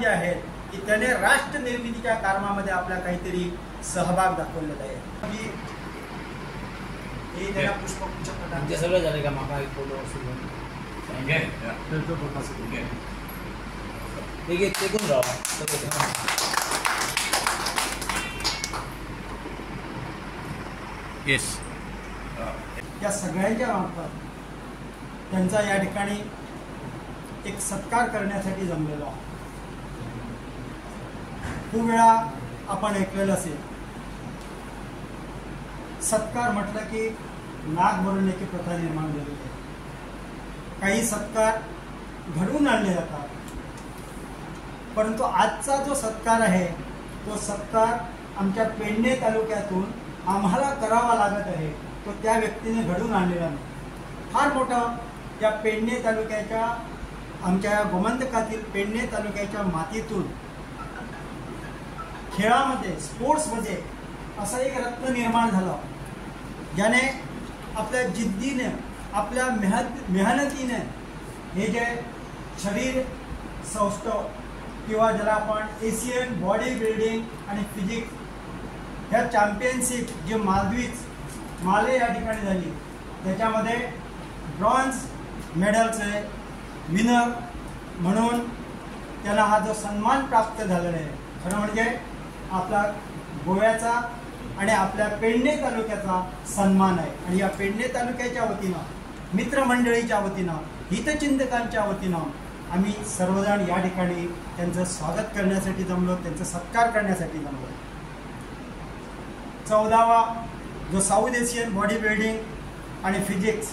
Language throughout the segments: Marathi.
जे आहेत की त्याने राष्ट्र निर्मितीच्या कामामध्ये आपला काहीतरी सहभाग दाखवलेला आहे. हे त्याला पुष्पगुच्छ प्रदान सगळं झालं का माका एक फोटो ते कोण राहा. येस, या सगळ्यांच्या मार्फत त्यांचा या ठिकाणी एक सत्कार करण्यासाठी जमलेलो आहोत. खूप वेळा आपण ऐकलेलं असेल, सत्कार म्हटलं की नाक भरवण्याची प्रथा निर्माण झालेली आहे. काही सत्कार घडवून आणले जातात, परंतु आजचा जो सत्कार आहे तो सत्कार आमच्या पेडणे तालुक्यातून आम्हाला करावा लागत आहे, तो त्या व्यक्तीने घडवून आणलेला नाही. फार मोठं या पेडणे तालुक्याच्या, आमच्या गोमंतकातील पेडणे तालुक्याच्या मातीतून खेळामध्ये, स्पोर्ट्समध्ये असं एक रत्न निर्माण झालं, ज्याने आपल्या जिद्दीने, आपल्या मेहनतीने हे जे शरीर सौष्ठव किंवा ज्याला आपण एशियन बॉडी बिल्डिंग आणि फिजिक्स ह्या चॅम्पियनशिप जे माले या ठिकाणी झाली, त्याच्यामध्ये ब्रॉन्झ मेडलचे विनर म्हणून त्याला हा जो सन्मान प्राप्त झालेला आहे, खरं म्हणजे आपला गोव्याचा आणि आपल्या पेडणे तालुक्याचा सन्मान आहे. आणि या पेडणे तालुक्याच्या वतीनं, मित्रमंडळीच्या वतीनं, हितचिंतकांच्या वतीनं आम्ही सर्वजण या ठिकाणी त्यांचं स्वागत करण्यासाठी जमलो, त्यांचा सत्कार करण्यासाठी जमलो. 14वा जो साऊथ एशियन बॉडी बिल्डिंग आणि फिजिक्स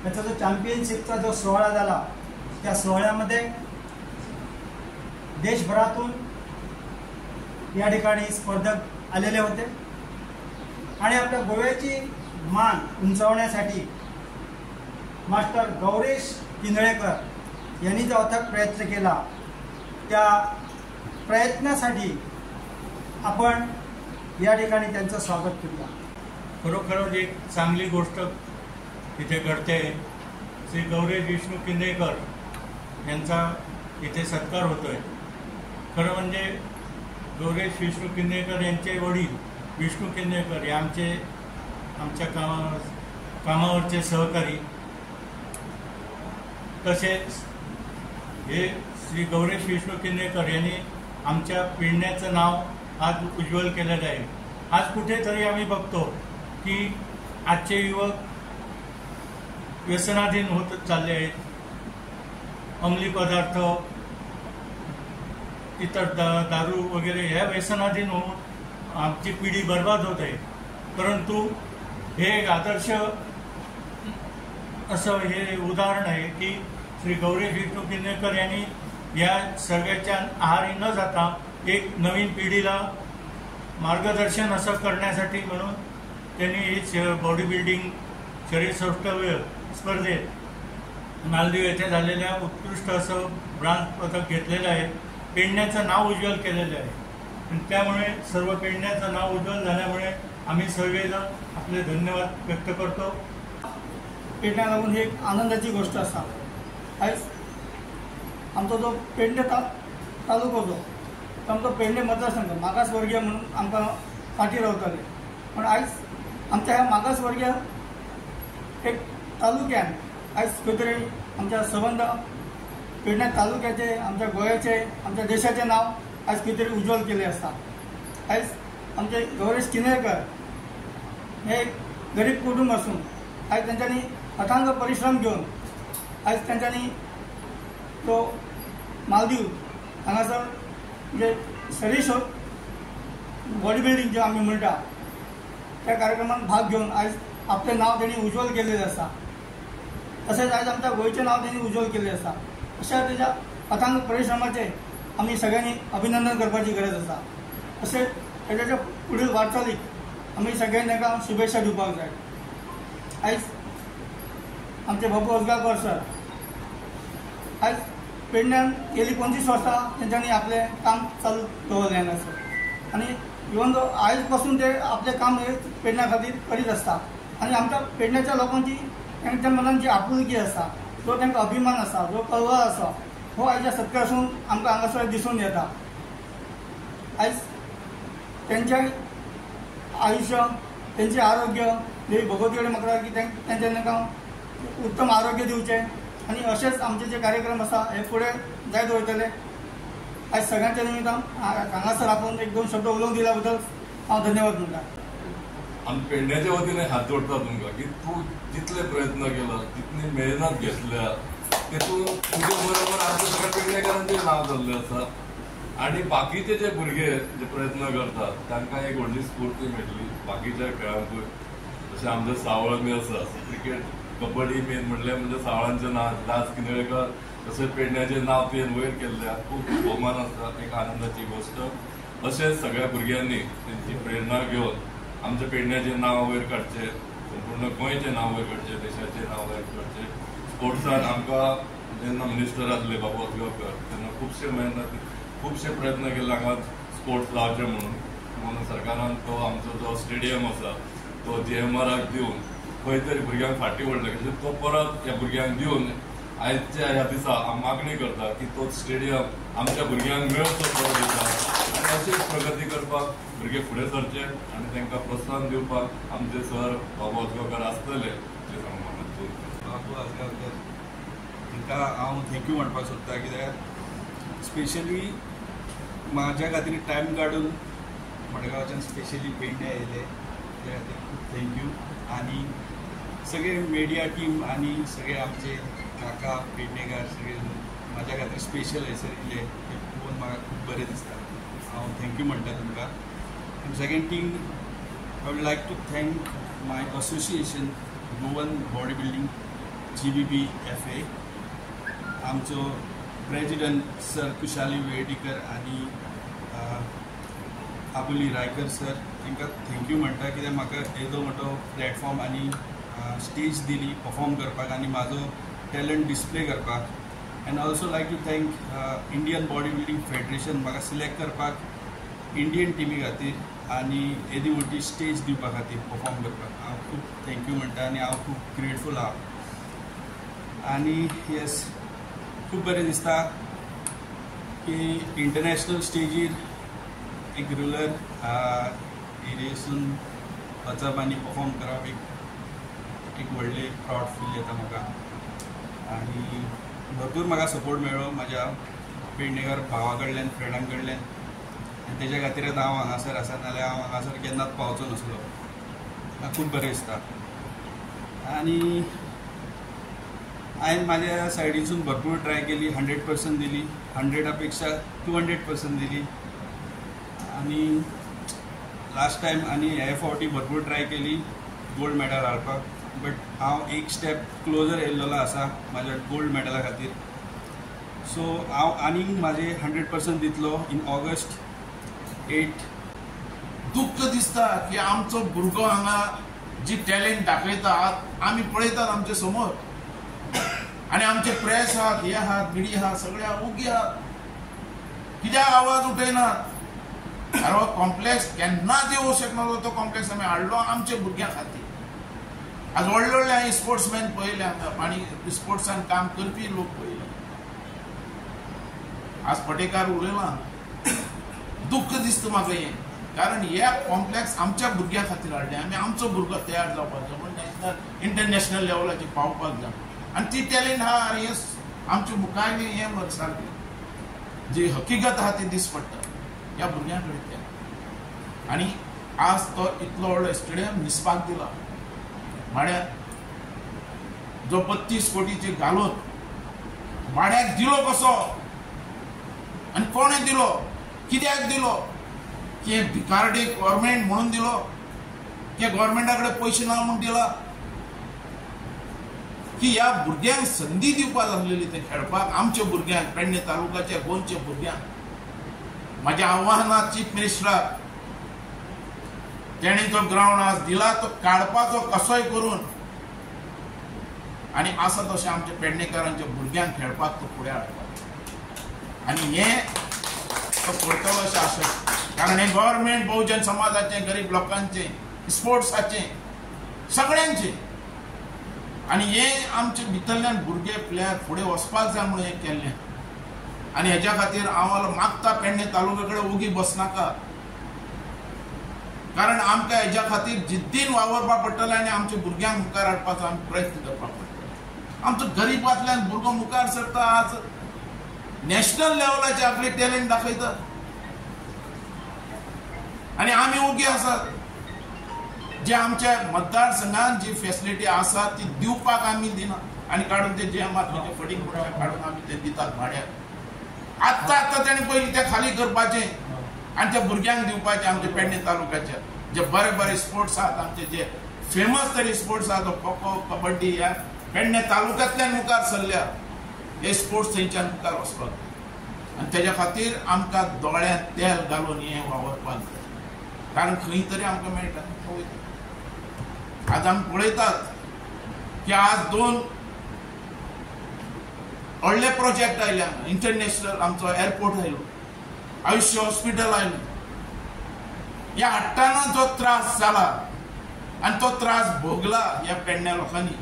याचा जो चॅम्पियनशिपचा जो सोहळा झाला, त्या सोहळ्यामध्ये देशभरातून या ठिकाणी स्पर्धक आलेले होते आणि आपल्या गोव्याची मान उंचावण्यासाठी मास्टर गौरेश किंदळेकर यांनी जो अथक प्रयत्न केला, त्या प्रयत्नासाठी आपण या ठिकाणी त्यांचं स्वागत करूया. खरोखरच एक चांगली गोष्ट इथे घडते. श्री गौरेश विष्णू किंदळेकर यांचा इथे सत्कार होतोय. खरं म्हणजे गौरेश विष्णू किंदळेकर यांचे वडील विष्णू किंदळेकर हे आमच्या कामावरचे सहकारी. तसेच हे श्री गौरेश विष्णू किंदळेकर यांनी आमच्या पेडण्याचं नाव आज उज्ज्वल केलेलं आहे. आज कुठेतरी आम्ही बघतो की आजचे युवक व्यसनाधीन होत चालले आहेत. अंमली पदार्थ, इतर दारू वगैरे ह्या व्यसनाधीन होऊन आमची पिढी बर्बाद होत आहे. परंतु हे एक आदर्श असं हे उदाहरण आहे की श्री गौरेश विष्णू किंदळेकर यांनी या सगळ्याच्या आहारी न जाता एक नवीन पिढीला मार्गदर्शन असं करण्यासाठी म्हणून त्यांनी बॉडी बिल्डिंग शरीर सौष्ठव स्पर्धेत मालदीव येथे झालेल्या उत्कृष्ट असं ब्रांज पदक घेतलेलं आहे. पेडण्याचं नाव उज्ज्वल केलेलं आहे आणि त्यामुळे सर्व पेडण्याचं नाव उज्ज्वल झाल्यामुळे आम्ही सर्वजण आपले धन्यवाद व्यक्त करतो. पेडण्या लागून ही एक आनंदाची गोष्ट असा. आज आमचा जो पेडणे तालुको होतो तो आमचा पेडणे मतदारसंघ मागासवर्गीय म्हणून आमकां फाटी रावताले, पण आज आमच्या ह्या मागासवर्गीय एक तालुक्यान आज खंय तरी आमच्या संबंध पेडणे तालुक्याचे, आमच्या गोंयाचे, आमच्या देशाचे नाव आज खंय तरी उज्ज्वल केले असता. आज आमचे गौरेश किंदळेकर हे एक गरीब कुटुंब असून आज त्यांच्यानी अथांग परिश्रम घेऊन आज त्यांच्यानी तो मालदीव हांगासर म्हणजे शरीर बॉडी बिल्डिंग जे आम्ही म्हणटा त्या कार्यक्रमात भाग घेऊन आज आपले नाव त्यांनी उज्ज्वल केलेले असा. तसेच आज आमच्या गोयचे नाव त्यांनी उज्ज्वल केले असा. अशा त्याच्या अथांग परिश्रमाचे आम्ही सगळ्यांनी अभिनंदन करपाची गरज असा. तसेच त्याच्या पुढील वाटचालीक आम्ही सगळ्यांनी ताका शुभेच्छा दिवपाक जाय. आज आमचे बाबू ओजगावकर सर आज पेडण्यान गेली 25 वर्सां त्यांच्यानी आपले काम चालू दवरलें आसा आणि इवन दो आयज पासून ते आपले काम हे पेडण्या खातीर करीत असतात आणि आमच्या पेडण्याच्या लोकांची त्यांच्या मनात जी आपुलकी आसा, जो तांकां अभिमान आसा, जो कळवळ आसा, हो आयच्या सत्कारासून आमकां हांगासर दिसून येता. आयज त्यांचे आयुष्य, त्यांचे आरोग्य देवी भगवती कडेन म्हाका की तांकां उत्तम आरोग्य दिवचें आनी अशेंच आमचे जे कार्यक्रम आसा हे फुडें जायत वयतले. आयज सगळ्यांच्या निमित्तान हांगासर आपूण एक दोन शब्द उलोवंक दिल्या बद्दल हांव धन्यवाद म्हणटा. आमी पेडण्याच्या वतीने हात जोडटा तुमकां की तूं जितले प्रयत्न केला, जितली मेहनत घेतल्या तेतून तुजे बरोबर आमच्या सगळ्या पेडणेकारांचें नांव जाल्लें आसा. आणि बाकीचे जे भुरगे जे प्रयत्न करतात तांकां एक व्हडली स्फूर्ती मेळटली बाकीच्या खेळांकूय. जशें आमचे सावळमी आसा क्रिकेट, कबड्डी मेन म्हणल्यार म्हणजे सावळांचें नांव दास किनवळेकर तशें पेडण्याचें नांव तुवें वयर केल्लें खूब भोवमान आसा, एक आनंदाची गोश्ट. अशेंच सगळ्या भुरग्यांनी तेंची प्रेरणा घेवन आमच्या पेडण्याचें नांव वयर काडचें, संपूर्ण गोंयचें नांव वयर काडचें, देशाचें नांव वयर काडचें. स्पोर्ट्सान आमकां जेन्ना मिनिस्टर आसले बाबू आसगांवकर तेन्ना खुबशे प्रयत्न केले हांगा स्पोर्ट्स लावचे म्हणून सरकारान तो आमचो जो स्टेडियम आसा तो JMRक दिवन खंय तरी भुरग्यांक फाटीं उरले तो परत ह्या भुरग्यांक दिवन आयच्या ह्या दिसा हांव मागणी करता की तो स्टेडियम आमच्या भुरग्यांक मेळचो परत दिता आनी अशीच प्रगती करपाक भुरगे फुडें सरचे आनी तांकां प्रोत्साहन दिवपाक आमचे सर बाबू आसगांवकर आसतले ते सांगून बाबू आसगांवकर तांकां हांव थँक्यू म्हणपाक सोदता कित्याक स्पेशली म्हाज्या खातीर टायम काडून मडगांवच्यान स्पेशली पेडण्या येयले त्या खातीर खूब थँक्यू. आनी सगळे मिडिया टीम आनी सगळे आमचे काका पेडणेकार सगळे म्हाज्या खातीर स्पेशल हयसर येयले हे पळोवन म्हाका खूब बरें दिसता. हांव थँक्यू म्हणटा तुमकां. आनी second thing I would like to thank my association Goan body building GBBFA. आमचो प्रेजिडेंट सर कुशाली वेळटीकर आनी आबुली रायकर सर तांकां थँक्यू म्हणटा कित्याक म्हाका येदो मोठो प्लॅटफॉर्म आनी स्टेज दिली परफॉर्म करपाक आनी म्हाजो टॅलंट डिस्प्ले करपाक. And also like to thank Indian body building federation म्हाका सिलेक्ट करपाक इंडियन टिमी खातीर आनी येदी मोठी स्टेज दिवपा खातीर परफॉर्म करपाक हांव खूब थँक्यू म्हणटा आनी हांव खूब ग्रेटफूल आहा. आनी येस खूब बरें दिसता की इंटरनॅशनल स्टेजीर एक रुरल एरियेसून वचप आनी परफॉर्म करप एक व्हडलें प्रावड फील येता म्हाका. आनी भरपूर म्हाका सपोर्ट मेळ्ळो म्हाज्या पेडणेकार भावा कडल्यान फ्रेंडां कडल्यान आनी तेज्या खातीरच हांव हांगासर आसा नाल्यार हांव हांगासर केन्नाच पावचो नासलो. म्हाका खूब बरें दिसता. आनी हांवें म्हाज्या सायडीसून भरपूर ट्राय केली, 100% दिली, 100 पेक्षा 200% दिली. आनी लास्ट टायम आनी हे फावटी भरपूर ट्राय केली गोल्ड मेडल हाडपाक. बट हांव एक स्टेप क्लोजर येयल्लो आसा म्हाज्या गोल्ड मेडला खातीर. सो हांव आनीक म्हाजे 100% दितलो इन ऑगस्ट 8. दुख्ख दिसता की आमचो भुरगो हांगा जी टॅलेंट दाखयता आमी पळयतात आमचे समोर आनी आमचे प्रेस आहात, हे आहात, मिडिया आहात, सगळे ओगी आहात, कित्याक आवाज उठयनात. हो कॉम्प्लेक्स केन्नाच येवंक शकनालो तो कॉम्प्लेक्स आमी हाडलो आमच्या भुरग्यां खातीर. आज व्हडले व्हडले हांवें स्पोर्ट्समॅन पळयले हांगा आनी स्पोर्ट्सान काम करपी लोक पळयले. आज पटेकार उलयला दुख्ख दिसता म्हाका हें, कारण हे कॉम्प्लेक्स आमच्या भुरग्यां खातीर हाडले आमी. आमचो भुरगो तयार जावपाक जाय, नॅशनल इंटरनॅशनल लेवलाचेर पावपाक जाय. आनी ती टॅलेंट आहा हें आमचे मुखार हें सारकें जी हकिकत आहा ती दीस पडटा ह्या भुरग्यां कडेन. आनी आज तो इतलो व्हडलो स्टेडियम निसपाक दिला माड्याक, जो 32 कोटीचे घालून माड्याक दिलो कसो आनी कोणें दिलो, कित्याक दिलो? की भिकारडे गव्हर्मेंट म्हणून दिलो, की गव्हर्मेंटा कडेन पयशे ना म्हणून दिला, की ह्या भुरग्यांक संदी दिवपाक लागलेली ते खेळपाक आमच्या भुरग्यांक, पेडणे तालुक्याच्या गोंयच्या भुरग्यांक. म्हाज्या आव्हानां चीफ मिनिस्टराक तेणी जो ग्राउंड आज दिला तो काडपाचो कसोय करून आनी आसा तशें आमच्या पेडणेकारांच्या भुरग्यांक खेळपाक तो फुडें हाडपाक. आनी हें तो करतलो अशें आशा, कारण हें गव्हर्मेंट बहुजन समाजाचें, गरीब लोकांचें, स्पोर्ट्साचें, सगळ्यांचें. आनी हें आमचे भितरल्यान भुरगे प्लेयर फुडें वचपाक जाय म्हणून हें केल्लें. आणि ह्याच्या खातीर आम्हाला मागता पेडणे तालुक्या कडेन ओगी बसनाका, कारण आमकां हेच्या खातीर जिद्दीन वावरपा पडटलें आनी आमच्या भुरग्यांक मुखार हाडपाचो आमी प्रयत्न करपाक पडटलो. आमचो गरीबांतल्यान भुरगो मुखार सरता, आज नॅशनल लेवलाचेर आपले टॅलंट दाखयता आनी आमी ओगी आसात. जे आमच्या मतदारसंघात जी फॅसिलिटी आसा ती दिवपाक आमी दिना आनी काडून ते JMRPचे फंडींग काडून आमी ते दितात भाड्याक. आत्ता ताणें पयलीं ते खाली करपाचें आनी त्या भुरग्यांक दिवपाचें आमच्या पेडणे तालुक्याच्या जे बरे बरे स्पोर्ट्स आहात, आमचे जे फेमस तरी स्पोर्ट्स आहा, खो खो, कबड्डी, ह्या पेडणे तालुक्यांतल्यान मुखार सरल्या हे स्पोर्ट्स थंयच्यान मुखार वचपाक आनी तेज्या खातीर आमकां दोळ्यांत तेल घालून हें वावरपाक जाय, कारण खंय तरी आमकां मेळटा. आज आमी पळयतात की आज 2 व्हडले प्रोजेक्ट आयले. इंटरनॅशनल आमचो एअरपोर्ट आयलो, आयुष्य हॉस्पिटल आयलें. ह्या हाडटाना जो त्रास जाला आनी तो त्रास भोगला ह्या पेडण्या लोकांनी.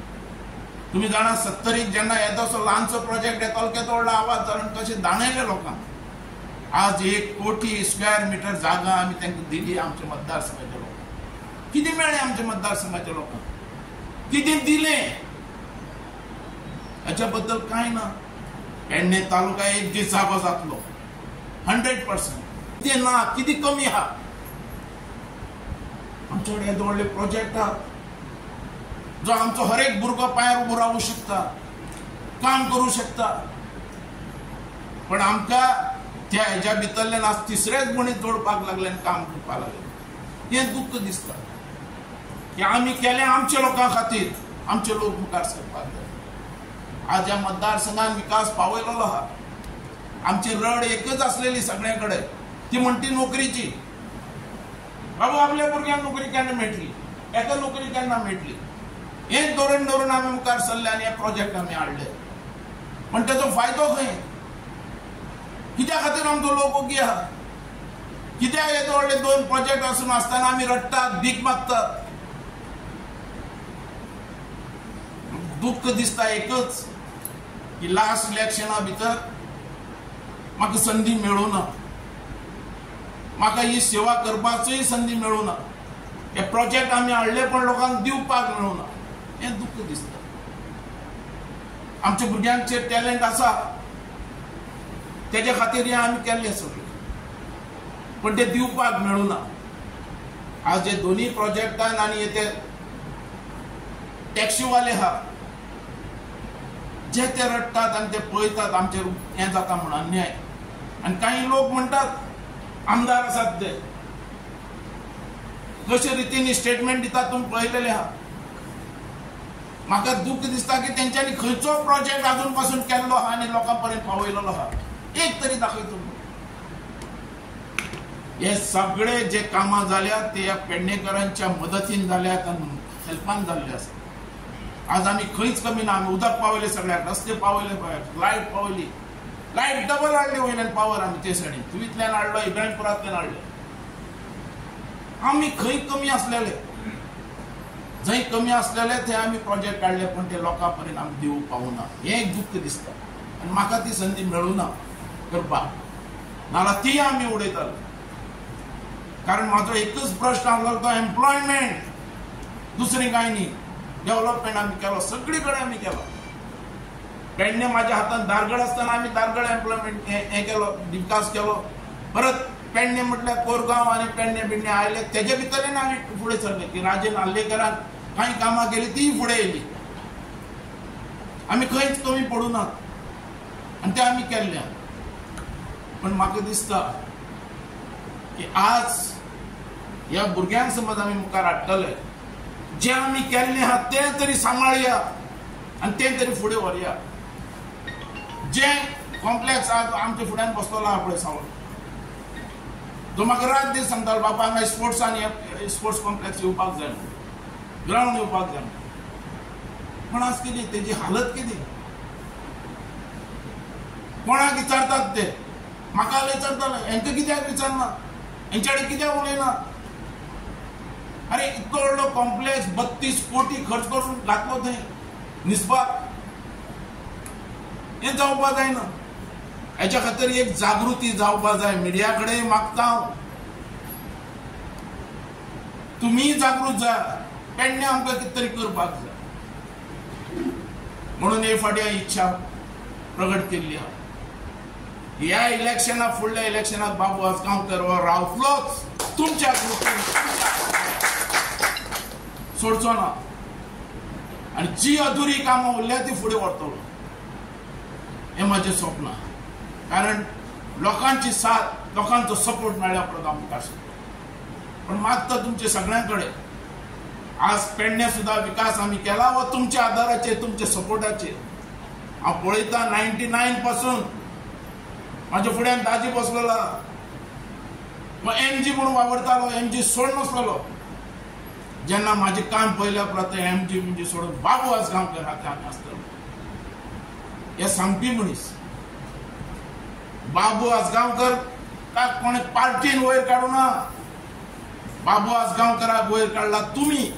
तुम्ही जाणा 70 जेन्ना येदोसो ल्हानसो प्रोजेक्ट येतालो केदो व्हडलो आवाज जालो आनी कशें दाणयले लोकांक. आज 1 कोटी स्क्वेअर मीटर जागा आमी तांकां दिली आमच्या मतदारसंघाच्या लोकांक. कितें मेळ्ळें आमच्या मतदारसंघाच्या लोकांक, कितें दिलें हाच्या बद्दल कांय ना. पेडणे तालुका एक दीस जागो जातलो 100%. कितें ना, कितें कमी आहा. आमचे कडेन येदो व्हडले प्रोजेक्ट आहा जो आमचो हर एक भुरगो पांयार उबो रावूं शकता, काम करूं शकता. पण आमकां त्या हेच्या भितरल्यान आज तिसरेच मणीस जोडपाक लागले आनी काम करपाक लागले. हें दुख्ख दिसता की आमी केलें आमच्या लोकां खातीर, आमचे लोक मुखार सरपाक जाय. आज ह्या मतदारसंघान विकास पावयलो आहा. आमची रड एकच आसलेली सगळे कडेन, ती म्हणटी नोकरीची. बाबा आपल्या भुरग्यांक नोकरी केन्ना मेळटली, एका नोकरी केन्ना मेळटली, हें धरून धरून आमी मुखार सरले आनी हे प्रोजेक्ट आमी हाडले. पण तेजो फायदो खंय? कित्या खातीर आमचो लोक ओगी आहा? कित्याक येदो व्हडले 2 प्रोजेक्ट आसून आसतना आमी रडटात, भीक मागतात? दुख्ख दिसता एकच की लास्ट इलेक्शना भितर म्हाका संदी मेळूना, म्हाका ही सेवा करपाचीय संदी मेळूना. हे प्रोजेक्ट आमी हाडले पण लोकांक दिवपाक मेळूना. हें दुख्ख दिसता. आमच्या भुरग्यांचे टॅलंट आसा, तेज्या खातीर हें आमी केल्लें सगळें, पण ते दिवपाक मेळूना. आज जे दोनी प्रोजेक्टान आनी ते टॅक्सीवाले आहा जे ते रडटात आनी ते पळयतात आमचेर हें जाता म्हणून अन्याय. आनी काही लोक म्हणटात आमदार आसात ते कशे रितीन स्टेटमेंट दितात तुम्ही पळयलेले आहा. म्हाका दुख्ख दिसता की तेंच्यांनी खंयचो प्रोजेक्ट अजून पासून केल्लो आहा आनी लोकां पर्यंत पावयलेलो आहा. एक तरी दाखयतो. हे सगळे जे कामां जाल्यात ते ह्या पेडणेकरांच्या मदतीन जाल्यात आनी हेल्पान जाल्ले आसा. आज आमी खंयच कमी ना. आमी उदक पावयले सगळ्याक, रस्ते पावयले, लायट पावयली. लायट डबल हाडली वयल्यान पावर आमी ते सायडीन तुवेंतल्यान हाडलो, इब्राहिमपुरांतल्यान हाडले. आमी खंय कमी आसलेले, जंय कमी आसलेले थंय आमी प्रोजेक्ट काडले पण ते लोकां पर्यंत आमी दिवंक पावना. हें एक दुख्ख दिसता आनी म्हाका ती संदी मेळूना करपाक, नाल्यार ती आमी उडयताले. कारण म्हाजो एकच प्रश्न आसलो तो एम्प्लॉयमेंट, दुसरें कांय न्ही. डेव्हलपमेंट आमी केलो, सगळी कडेन आमी केलो. पेडणे म्हाज्या हातान दारगड आसतना आमी दारगड एम्प्लॉयमेंट हें केलो, विकास केलो. परत पेडणे म्हटल्यार कोरगांव आनी पेडणे बिडणे आयले, तेजे भितरल्यान आमी फुडें सरले की राजेन नार्लेकरान कांय कामां केली तीय फुडें येयली. आमी खंयच कमी पडूं नात आनी तें आमी केल्लें. पण म्हाका दिसता की आज ह्या भुरग्यांक समज आमी मुखार हाडटले, जे आमी केल्लें आहा तें तरी सांबाळया आनी तें तरी फुडें व्हरया. जे कॉम्प्लेक्स आमच्या फुड्यान बसलेलो आहा पळय सावळ, जो म्हाका रात दीस सांगतालो बाबा हांगा स्पोर्ट्सान स्पोर्ट्स कॉम्प्लेक्स येवपाक जाय, ग्रावंड येवपाक जाय. पण आज कितें तेजी हालत कितें? कोणाक विचारतात ते? म्हाका विचारताले, हेंका कित्याक विचारना, हेंच्या कडेन कित्याक उलयना? अरे इतको व्हडलो कॉम्प्लेक्स 32 कोटी खर्च करून घातलो थंय न्हिसपाक, हें जावपाक जायना. हेच्या खातीर एक जागृती जावपा जाय. मिडिया कडेन मागता तुम्ही जागृत जा. पेडणे आमकां कितें तरी करपाक जाय म्हणून हे फाटी इच्छा प्रगट केल्ली आहा. ह्या इलेक्शनाक फुडल्या इलेक्शनाक बाबू आसगांवकर हो रावतलोच तुमच्या कृतीन सोडचो ना. आणि जी अधुरी कामां उरल्या ती फुडें व्हरतलो हें म्हजें स्वप्न. कारण लोकांची साथ लोकांचो सपोर्ट मेळ्ळ्या उपरांत आमकां आसता. पण मागता तुमचे सगळ्यां कडेन आज पेडणे सुद्धा विकास आमी केला व तुमच्या आदाराचेर तुमच्या सपोर्टाचेर. हांव पळयता 99 पासून म्हाज्या फुड्यान दाजी बसलेलो MG म्हणून वावरतालो. MG सोड नासलो. जेन्ना म्हाजें काम पळयल्या उपरांत MG सोडून बाबू आसगांवकर हातान आसतलो. हे सांगपी मनीस बाबू आसगांवकर कोणे पार्टीन वयर काडूना. बाबू आसगांवकराक वयर काडला तुम्ही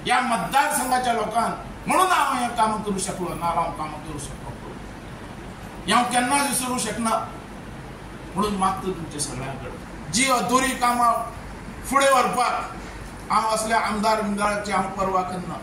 या मतदारसंघाच्या लोकांक. म्हणून हांव हें काम करूं शकलो ना. हांव काम करूं शकलो हें हांव केन्नाच विसरूं शकना. म्हणून मागता तुमच्या सगळ्यां कडेन जी अधुरी कामां फुडें व्हरपाक हांव असल्या आमदार बिमदाराची हांव पर्वा करना.